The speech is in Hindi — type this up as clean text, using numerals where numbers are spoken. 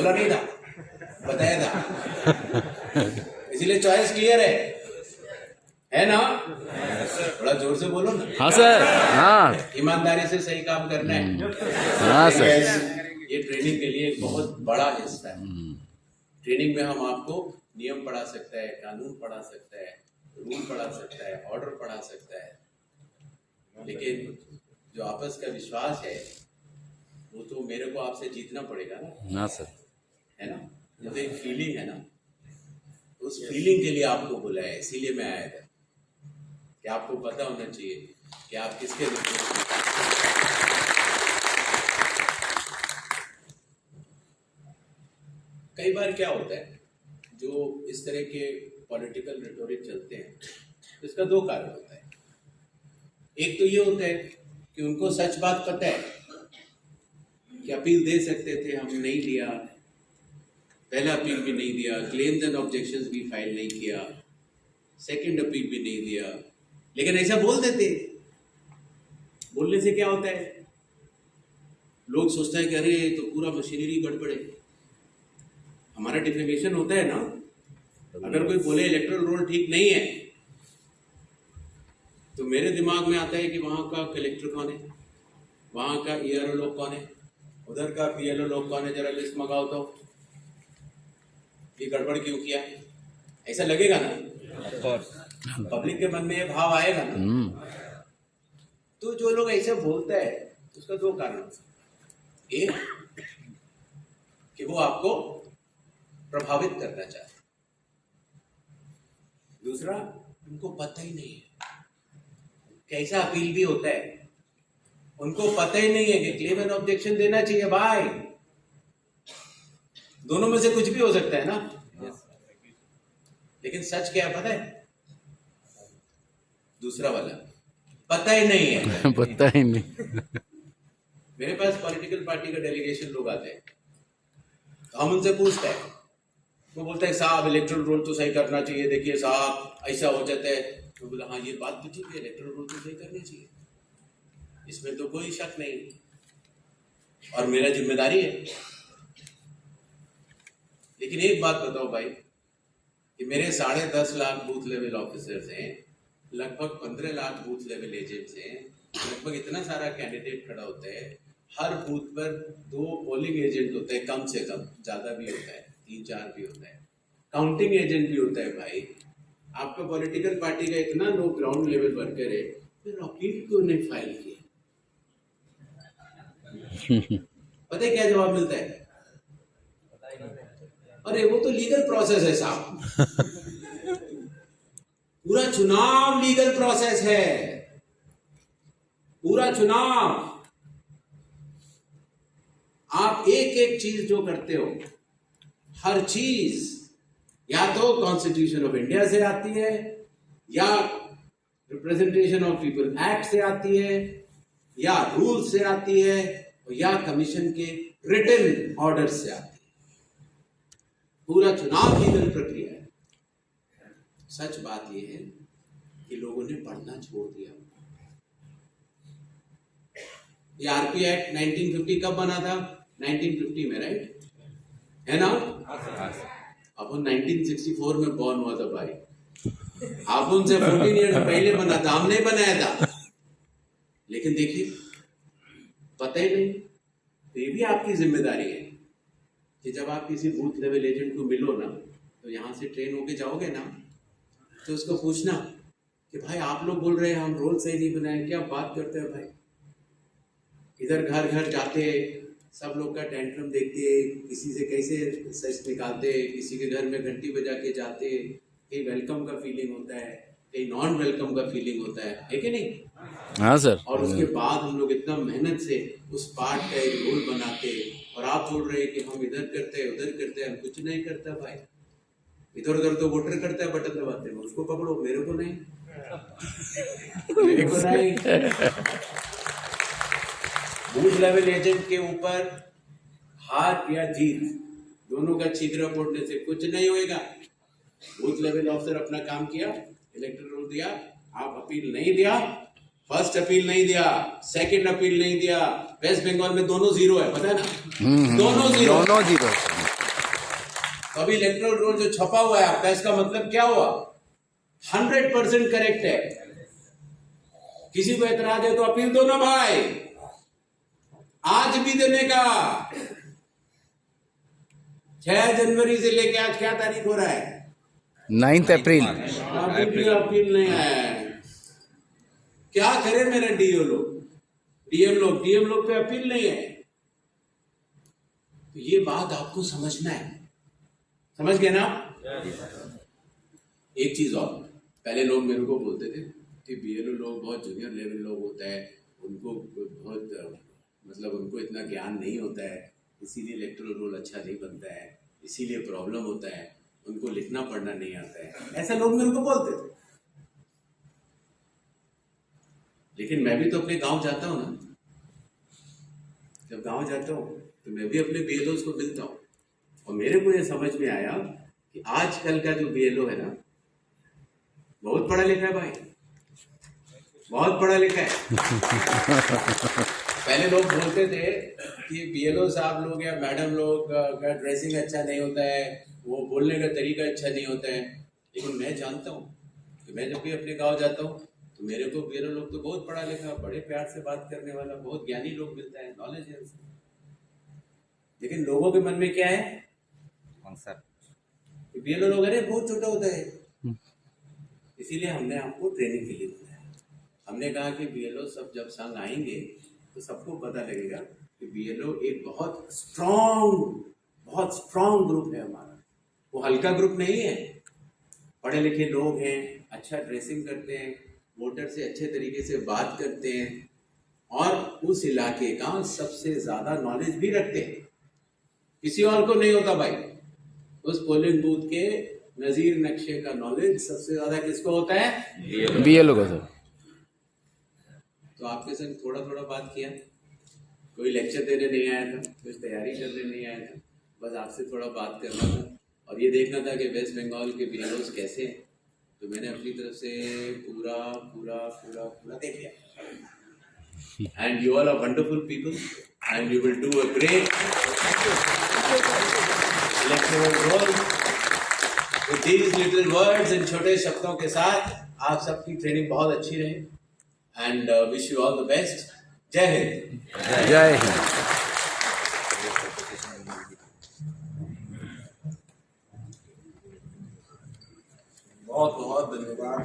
बोला नहीं था, बताया था। इसीलिए चॉइस क्लियर है ना? थोड़ा जोर से बोलो ना। हाँ सर, हाँ ईमानदारी से सही काम करना है। हाँ सर। ये ट्रेनिंग के लिए एक बहुत बड़ा हिस्सा है। ट्रेनिंग में हम आपको नियम पढ़ा सकता है, कानून पढ़ा सकता है, रूल पढ़ा सकता है, ऑर्डर पढ़ा सकता है, लेकिन जो आपस का विश्वास है वो तो मेरे को आपसे जीतना पड़ेगा ना। हाँ सर। है ना? ये तो एक फीलिंग है ना, उस फीलिंग के लिए आपको बुलाया है, इसीलिए मैं आया था कि आपको पता होना चाहिए कि आप किसके नेतृत्व में। कई बार क्या होता है, जो इस तरह के पॉलिटिकल रिटोरिक चलते हैं, तो इसका दो कारण होता है। एक तो ये होता है कि उनको सच बात पता है कि अपील दे सकते थे, हम नहीं दिया, पहला अपील भी नहीं दिया, क्लेम्स एंड ऑब्जेक्शंस भी फाइल नहीं किया, सेकंड अपील भी नहीं दिया, लेकिन ऐसा बोल देते। बोलने से क्या होता है, लोग सोचते हैं कि अरे तो पूरा मशीनरी गड़बड़ है। हमारा डिफेमेशन होता है ना, अगर कोई बोले इलेक्टोरल रोल ठीक नहीं है तो मेरे दिमाग में आता है कि वहां का कलेक्टर कौन है, वहां का ईआरओ लोग कौन है, उधर का पीएलओ लोग कौन है, जरा लिस्ट मंगाओ तो ये गड़बड़ क्यों किया। ऐसा लगेगा ना, पब्लिक के मन में ये भाव आएगा ना। तो जो लोग ऐसे बोलते हैं उसका दो कारण, एक कि वो आपको प्रभावित करना चाहते, दूसरा उनको पता ही नहीं है कैसा अपील भी होता है, उनको पता ही नहीं है कि क्लेम एंड ऑब्जेक्शन देना चाहिए। भाई दोनों में से कुछ भी हो सकता है ना, लेकिन सच क्या है पता है? दूसरा वाला पता ही नहीं है। पता ही नहीं। मेरे पास पॉलिटिकल पार्टी का डेलीगेशन लोग आते हैं, तो हम उनसे पूछते हैं, वो बोलते हैं साहब इलेक्टोरल रोल तो सही करना चाहिए, देखिए साहब ऐसा हो जाता है। तो बोला हाँ ये बात तो ठीक है, इलेक्टोरल रोल तो सही करना चाहिए, इसमें तो कोई शक नहीं, और मेरा जिम्मेदारी है। लेकिन एक बात बताओ भाई कि मेरे 10.5 लाख बूथ लेवल ऑफिसर्स हैं, लगभग 15 लाख बूथ लेवल एजेंट्स हैं, लगभग इतना सारा कैंडिडेट खड़ा होता है, हर बूथ पर 2 पोलिंग एजेंट होते हैं, कम से कम, ज्यादा भी होता है, 3-4 भी होता है, काउंटिंग एजेंट भी होता है। भाई आपका पॉलिटिकल पार्टी का इतना लो ग्राउंड लेवल वर्कर है, फिर अपील क्यों नहीं फाइल किया? पता है क्या जवाब मिलता है? अरे वो तो लीगल प्रोसेस है साहब। पूरा चुनाव लीगल प्रोसेस है, पूरा चुनाव। आप एक एक चीज जो करते हो, हर चीज या तो कॉन्स्टिट्यूशन ऑफ इंडिया से आती है, या रिप्रेजेंटेशन ऑफ पीपल एक्ट से आती है, या रूल से आती है, या कमीशन के रिटन ऑर्डर से आती है। पूरा चुनाव लीगल प्रक्रिया है। सच बात यह है कि लोगों ने पढ़ना छोड़ दिया। ये आरपी एक्ट 1950 कब बना था? 1950 में, राइट है ना? अपन 1964 में बॉर्न हुआ था भाई, अपन से 14 ईयर्स पहले बना था, हमने बनाया था। लेकिन देखिए पता ही नहीं। तो ये भी आपकी जिम्मेदारी है कि जब आप किसी बूथ लेवल एजेंट को मिलो ना, तो यहाँ से ट्रेन होके जाओगे ना, तो उसको पूछना कि भाई आप लोग बोल रहे हैं हम रोल सही नहीं बनाए, क्या बात करते हैं भाई? इधर घर घर जाते, सब लोग का टेंट्रम देखते, किसी से कैसे सच निकालते, किसी के घर में घंटी बजा के जाते, कहीं वेलकम का फीलिंग होता है, कहीं नॉन वेलकम का फीलिंग होता है कि नहीं? हाँ सर। और उसके बाद हम लोग इतना मेहनत से उस पार्ट का एक रोल बनाते, और आप बोल रहे हैं कि हम इधर करते हैं उधर करते हैं, हम कुछ नहीं करता भाई। इधर उधर तो वोटर करता है, बटन दबाते हैं, उसको पकड़ो, मेरे को नहीं, मेरे को नहीं। बूथ लेवल एजेंट के ऊपर हार या जीत दोनों का छिद्र फोड़ने से कुछ नहीं होएगा। बूथ लेवल ऑफिसर अपना काम किया, इलेक्टोरल रोल दिया, आप अपील नहीं दिया, फर्स्ट अपील नहीं दिया, सेकंड अपील नहीं दिया, वेस्ट बंगाल में दोनों 0 है, पता है ना? दोनों 0। तो अभी इलेक्ट्रोल रोल जो छपा हुआ है आपका, इसका मतलब क्या हुआ? 100% करेक्ट है। किसी को एतराज है तो अपील दो ना भाई, आज भी देने का। 6 जनवरी से लेके आज क्या तारीख हो रहा है? 9 अप्रैल। अभी भी अपील नहीं आया है। क्या करे मेरे डीएम लोग पे अपील नहीं है। तो ये बात आपको समझना है, समझ गए ना? एक चीज और, पहले लोग मेरे को बोलते थे कि बीएलओ लोग बहुत जूनियर लेवल लोग होता है, उनको बहुत मतलब उनको इतना ज्ञान नहीं होता है, इसीलिए इलेक्टोरल रोल अच्छा नहीं बनता है, इसीलिए प्रॉब्लम होता है, उनको लिखना पढ़ना नहीं आता है, ऐसा लोग मेरे को बोलते थे। लेकिन मैं भी तो अपने गांव जाता हूँ ना, जब गांव जाता हूँ तो मैं भी अपने बीएलओ को मिलता हूँ, और मेरे को ये समझ में आया कि आजकल का जो बीएलओ है ना, बहुत पढ़ा लिखा है भाई, बहुत पढ़ा लिखा है। पहले लोग बोलते थे कि बीएलओ साहब लोग या मैडम लोग का ड्रेसिंग अच्छा नहीं होता है, वो बोलने का तरीका अच्छा नहीं होता है। लेकिन मैं जानता हूँ कि मैं जब भी अपने गांव जाता हूँ तो मेरे को बीएलओ लोग तो बहुत पढ़ा लिखा, बड़े प्यार से बात करने वाला, बहुत ज्ञानी लोग मिलता है, नॉलेज है उसमें। लेकिन लोगों के मन में क्या है? बीएलओ लोग अरे बहुत छोटा होता है। इसीलिए हमने आपको ट्रेनिंग के लिए दिया है। हमने कहा कि बीएलओ सब जब संग आएंगे तो सबको पता लगेगा कि बीएलओ एक बहुत स्ट्रांग ग्रुप है हमारा, वो हल्का ग्रुप नहीं है। पढ़े लिखे लोग हैं, अच्छा ड्रेसिंग करते हैं, वोटर से अच्छे तरीके से बात करते हैं, और उस इलाके का सबसे ज्यादा नॉलेज भी रखते हैं। किसी और को नहीं होता भाई। उस पोलिंग बूथ के नजीर नक्शे का नॉलेज सबसे ज्यादा किसको होता है? बीएलओ का सर। तो आपके संग थोड़ा थोड़ा बात किया, कोई लेक्चर देने नहीं आया था, कुछ तैयारी करने नहीं आया था, बस आपसे थोड़ा बात करना था और ये देखना था कि वेस्ट बंगाल के बीएलओज कैसे हैं। तो मैंने अपनी तरफ से पूरा पूरा पूरा पूरा देख लिया। And you all are wonderful people and you will do a great electoral role. With these little words, इन छोटे शब्दों के साथ आप सबकी ट्रेनिंग बहुत अच्छी रहे, and wish you all the best. Jai Hind. जय हिंद। बहुत बहुत धन्यवाद।